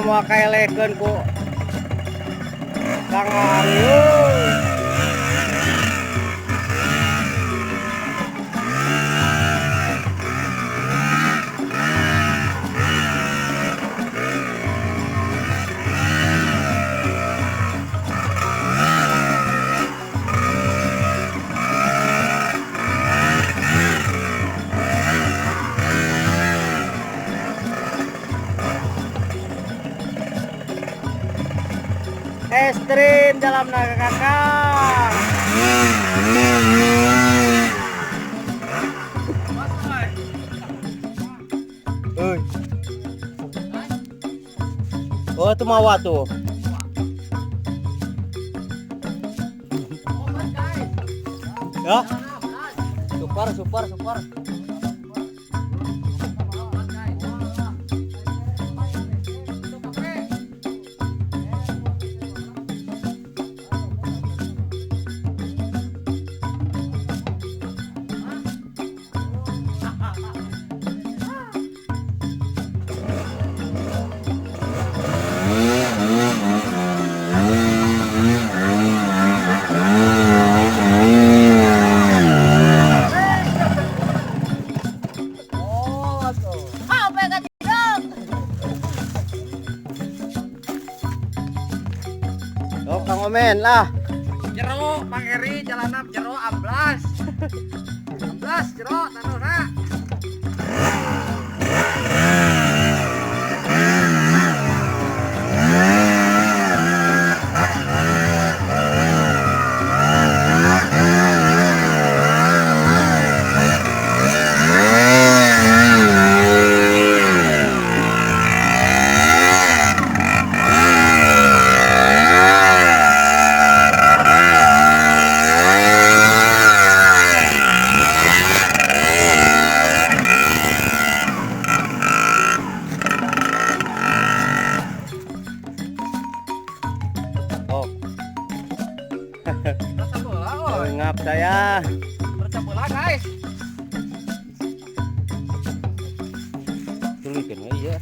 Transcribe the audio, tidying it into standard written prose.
mau kaelekeun ku Kang Aryo. Ekstrim dalam naga kakak. Oh itu mawa tuh. Ya. Super super super. Oh, Kang Omen lah. Jero Pak Eri jalanap jero amblas. Amblas jero tanona. Oh. Rasa bola, oi. Ngap saya. Rasa bola, guys. Tulikan ya.